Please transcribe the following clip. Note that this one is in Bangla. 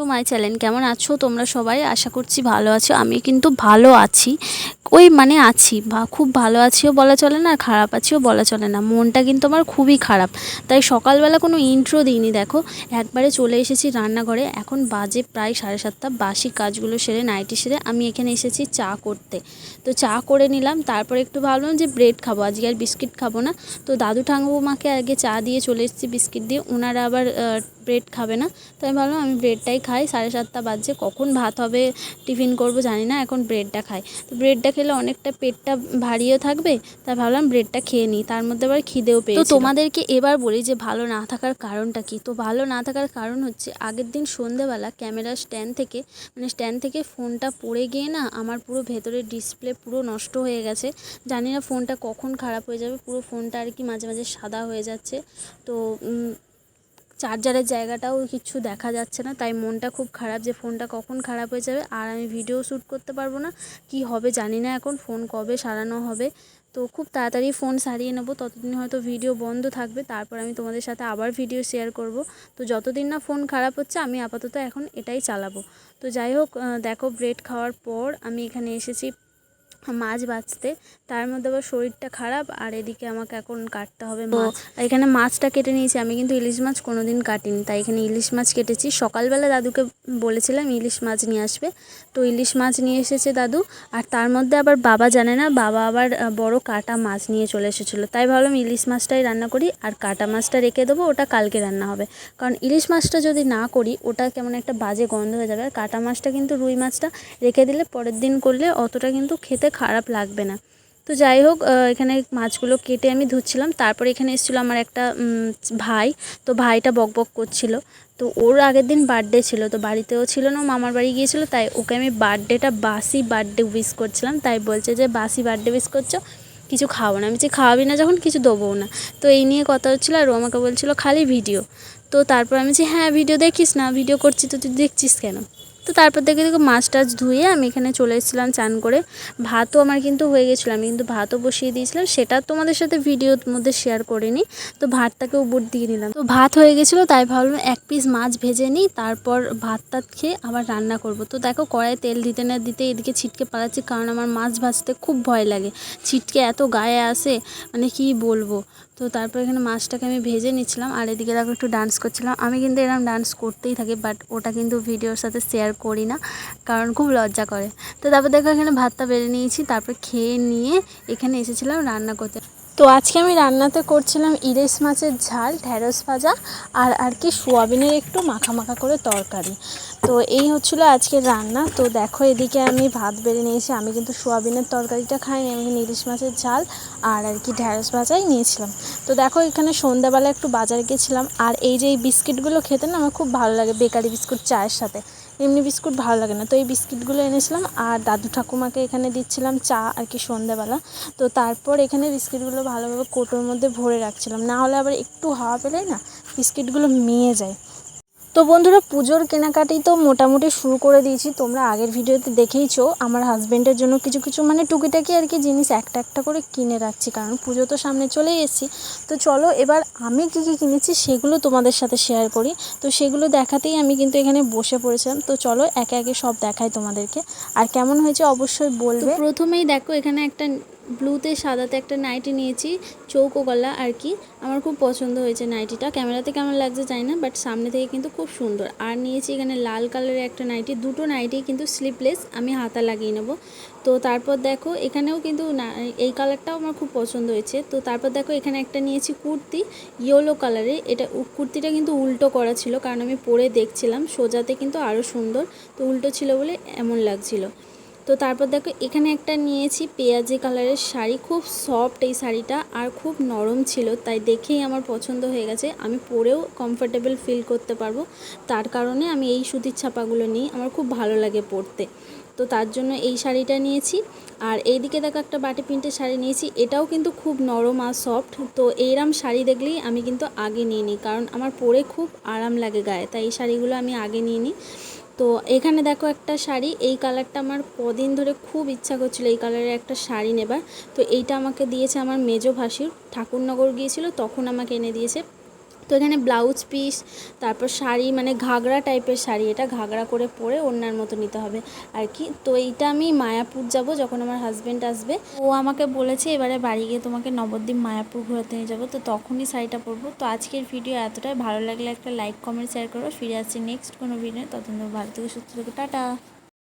My channel. কেমন আছো তোমরা সবাই? আশা করছি ভালো আছো। আমি কিন্তু ভালো আছি, ওই মানে আছি বা খুব ভালো আছিও বলা চলে না, আর খারাপ আছিও বলা চলে না। মনটা কিন্তু আমার খুবই খারাপ, তাই সকালবেলা কোনো ইন্ট্রো দিইনি। দেখো একবারে চলে এসেছি রান্নাঘরে। এখন বাজে প্রায় 7:30। বাসি কাজগুলো সেরে, নাইটি সেরে আমি এখানে এসেছি চা করতে। তো চা করে নিলাম, তারপরে একটু ভাবলাম যে ব্রেড খাবো, আজকে আর বিস্কিট খাবো না। তো দাদু ঠাকুমাকে আগে চা দিয়ে চলে এসেছি বিস্কিট দিয়ে, ওনারা আবার ব্রেড খাবে না। তো আমি ভাবলাম আমি ব্রেডটাই খাই। 7:30 বাজছে, কখন ভাত হবে টিফিন করব জানি না, এখন ব্রেডটা খাই। তো ব্রেডটা খেলে অনেকটা পেটটা ভারীও থাকবে, তাই ভাবলাম ব্রেডটা খেয়ে নিই। তার মধ্যে আবার খিদেও পেয়েছিল। তো তোমাদেরকে এবার বলি যে ভালো না থাকার কারণটা কি। তো ভালো না থাকার কারণ হচ্ছে, আগের দিন সন্ধ্যেবেলা ক্যামেরার স্ট্যান্ড থেকে ফোনটা পড়ে গিয়ে না আমার পুরো ভেতরের ডিসপ্লে পুরো নষ্ট হয়ে গেছে। জানি না ফোনটা কখন খারাপ হয়ে যাবে, পুরো ফোনটা আর কি মাঝে মাঝে সাদা হয়ে যাচ্ছে। তো চার্জারের জায়গাটাও কিছু দেখা যাচ্ছে না, তাই মনটা খুব খারাপ যে ফোনটা কখন খারাপ হয়ে যাবে, আর আমি ভিডিও শ্যুট করতে পারবো না। কি হবে জানি না, এখন ফোন কবে সারানো হবে। তো খুব তাড়াতাড়ি ফোন সারিয়ে নেবো, ততদিন হয়তো ভিডিও বন্ধ থাকবে, তারপর আমি তোমাদের সাথে আবার ভিডিও শেয়ার করব। তো যতদিন না ফোন খারাপ হচ্ছে আমি আপাতত এখন এটাই চালাবো। তো যাই হোক, দেখো ব্রেড খাওয়ার পর আমি এখানে এসেছি মাছ বাছতে। তার মধ্যে আবার শরীরটা খারাপ, আর এদিকে আমাকে এখন কাটতে হবে মাছ। এখানে মাছটা কেটে নিয়েছি। আমি কিন্তু ইলিশ মাছ কোনোদিন কাটিনি, তাই এখানে ইলিশ মাছ কেটেছি। সকালবেলা দাদুকে বলেছিলাম ইলিশ মাছ নিয়ে আসবে, তো ইলিশ মাছ নিয়ে এসেছে দাদু। আর তার মধ্যে আবার বাবা জানে না, বাবা আবার বড় কাটা মাছ নিয়ে চলে এসেছিলো। তাই ভাবলাম ইলিশ মাছটাই রান্না করি, আর কাটা মাছটা রেখে দেবো, ওটা কালকে রান্না হবে। কারণ ইলিশ মাছটা যদি না করি ওটা কেমন একটা বাজে গন্ধ হয়ে যাবে। আর কাটা মাছটা কিন্তু, রুই মাছটা রেখে দিলে পরের দিন করলে অতটা কিন্তু খেতে খারাপ লাগবে না। তো যাই হোক, এখানে মাছগুলো কেটে আমি ধুচ্ছিলাম। তারপরে এখানে এসেছিলো আমার একটা ভাই। তো ভাইটা বকবক করছিল। তো ওর আগের দিন বার্থডে ছিল, তো বাড়িতেও ছিল না, মামার বাড়ি গিয়েছিলো। তাই ওকে আমি বাসি বার্থডে উইশ করছিলাম। তাই বলছে যে বাসি বার্থডে উইশ করছো, কিছু খাওয়াবো না। আমি যে খাওয়াবি না যখন, কিছু দেবো না। তো এই নিয়ে কথা হচ্ছিলো, আর ও আমাকে বলছিলো খালি ভিডিও। তো তারপর আমি যে হ্যাঁ ভিডিও দেখিস না, ভিডিও করছি তো তুই দেখছিস কেন। তো তারপর দেখে মাছ টাছ ধুয়ে আমি এখানে চলে এসেছিলাম চান করে। ভাতও আমার কিন্তু হয়ে গেছিলো, আমি কিন্তু ভাতও বসিয়ে দিয়েছিলাম, সেটা তোমাদের সাথে ভিডিওর মধ্যে শেয়ার করিনি। তো ভাতটাকে উপর দিয়ে নিলাম। তো ভাত হয়ে গেছিলো, তাই ভাবলাম এক পিস মাছ ভেজে নিই, তারপর ভাতটা খেয়ে আবার রান্না করব। তো দেখো কড়াইয়ে তেল দিতে না দিতে এদিকে ছিটকে পালাচ্ছি, কারণ আমার মাছ ভাজতে খুব ভয় লাগে। ছিটকে এত গায়ে আসে, মানে কি বলবো। তো তারপর এখানে মাছটাকে আমি ভেজে নিচ্ছিলাম, আর এদিকে দেখো একটু ডান্স করছিলাম। আমি কিন্তু এরকম ডান্স করতেই থাকি, বাট ওটা কিন্তু ভিডিওর সাথে শেয়ার করি না, কারণ খুব লজ্জা করে। তো তারপর দেখো এখানে ভাতটা বেড়ে নিয়েছি, তারপর খেয়ে নিয়ে এখানে এসেছিলাম রান্না করতে। তো আজকে আমি রান্নাতে করছিলাম ইলিশ মাছের ঝাল, ঢ্যাঁড়স ভাজা, আর কি সোয়াবিনের একটু মাখা মাখা করে তরকারি। তো এই হচ্ছিলো আজকের রান্না। তো দেখো এদিকে আমি ভাত বেড়ে নিয়েছি। আমি কিন্তু সোয়াবিনের তরকারিটা খাইনি, আমি ইলিশ মাছের ঝাল আর কি ঢ্যাঁড়স ভাজাই নিয়েছিলাম। তো দেখো এখানে সন্ধ্যাবেলা একটু বাজারে গেছিলাম, আর এই যে এই বিস্কিটগুলো খেতে না আমার খুব ভালো লাগে, বেকারি বিস্কুট চায়ের সাথে। এমনি বিস্কুট ভালো লাগে না, তো এই বিস্কিটগুলো এনেছিলাম, আর দাদু ঠাকুমাকে এখানে দিচ্ছিলাম চা আর কি সন্ধ্যাবেলা। তো তারপর এখানে বিস্কিটগুলো ভালোভাবে কৌটোর মধ্যে ভরে রাখছিলাম, না হলে আবার একটু হাওয়া পেলেই না বিস্কিটগুলো মিয়ে যায়। তো বন্ধুরা, পুজোর কেনাকাটি তো মোটামুটি শুরু করে দিয়েছি। তোমরা আগের ভিডিওতে দেখেইছো আমার হাজব্যান্ডের জন্য কিছু কিছু মানে টুকিটাকি আর কি জিনিস একটা একটা করে কিনে রাখছি, কারণ পুজো তো সামনে চলেই এসেছি। তো চলো এবার আমি কী কী কিনেছি সেগুলো তোমাদের সাথে শেয়ার করি। তো সেগুলো দেখাতেই আমি কিন্তু এখানে বসে পড়েছিলাম। তো চলো একে একে সব দেখাই তোমাদেরকে, আর কেমন হয়েছে অবশ্যই বলবে। তো প্রথমেই দেখো এখানে একটা ব্লুতে সাদাতে একটা নাইটি নিয়েছি, চৌকো গলা আর কি। আমার খুব পছন্দ হয়েছে নাইটিটা, ক্যামেরাতে কেমন লাগছে জানি না, বাট সামনে থেকে কিন্তু খুব সুন্দর। আর নিয়েছি এখানে লাল কালারের একটা নাইটি, দুটো নাইটি কিন্তু স্লিপলেস, আমি হাতা লাগিয়ে নেব। তো তারপর দেখো এখানেও কিন্তু এই কালারটাও আমার খুব পছন্দ হয়েছে। তো তারপর দেখো এখানে একটা নিয়েছি কুর্তি, ইয়েলো কালারের। এটা কুর্তিটা কিন্তু উল্টো করা ছিল, কারণ আমি পরে দেখছিলাম সোজাতে কিন্তু আরও সুন্দর, তো উল্টো ছিল বলে এমন লাগছিল। তো তারপর দেখো এখানে একটা নিয়েছি পেঁয়াজি কালারের শাড়ি, খুব সফট এই শাড়িটা, আর খুব নরম ছিল, তাই দেখেই আমার পছন্দ হয়ে গেছে। আমি পরেও কমফোর্টেবল ফিল করতে পারবো, তার কারণে আমি এই সুতির ছাপাগুলো নিই, আমার খুব ভালো লাগে পরতে। তো তার জন্য এই শাড়িটা নিয়েছি। আর এইদিকে দেখো একটা বাটি প্রিন্টের শাড়ি নিয়েছি, এটাও কিন্তু খুব নরম আর সফট। তো এইরকম শাড়ি দেখলেই আমি কিন্তু আগে নিয়ে নিই, কারণ আমার পরে খুব আরাম লাগে গায়ে, তাই এই শাড়িগুলো আমি আগে নিয়ে নিই। তো এখানে দেখো একটা শাড়ি, এই কালারটা আমার কদিন ধরে খুব ইচ্ছা করছিল এই কালারের একটা শাড়ি নেবার। তো এইটা আমাকে দিয়েছে আমার মেজো ভাসুর, ঠাকুরনগর গিয়েছিল তখন আমাকে এনে দিয়েছে। তো এখানে ব্লাউজ পিস, তারপর শাড়ি মানে ঘাগরা টাইপের শাড়ি, এটা ঘাগরা করে পরে ওড়নার মতো নিতে হবে আর কি। তো এইটা আমি মায়াপুর যাব যখন আমার হাজব্যান্ড আসবে, ও আমাকে বলেছে এবারে বাড়ি গিয়ে তোমাকে নবদ্বীপ মায়াপুর ঘোরাতে নিয়ে যাবো, তো তখনই শাড়িটা পরবো। তো আজকের ভিডিও এতটাই, ভালো লাগলে একটা লাইক কমেন্ট শেয়ার করো। ফিরে আসছি নেক্সট কোনো ভিডিও, ততদিন ভালো থেকে সুস্থ থেকো, টাটা।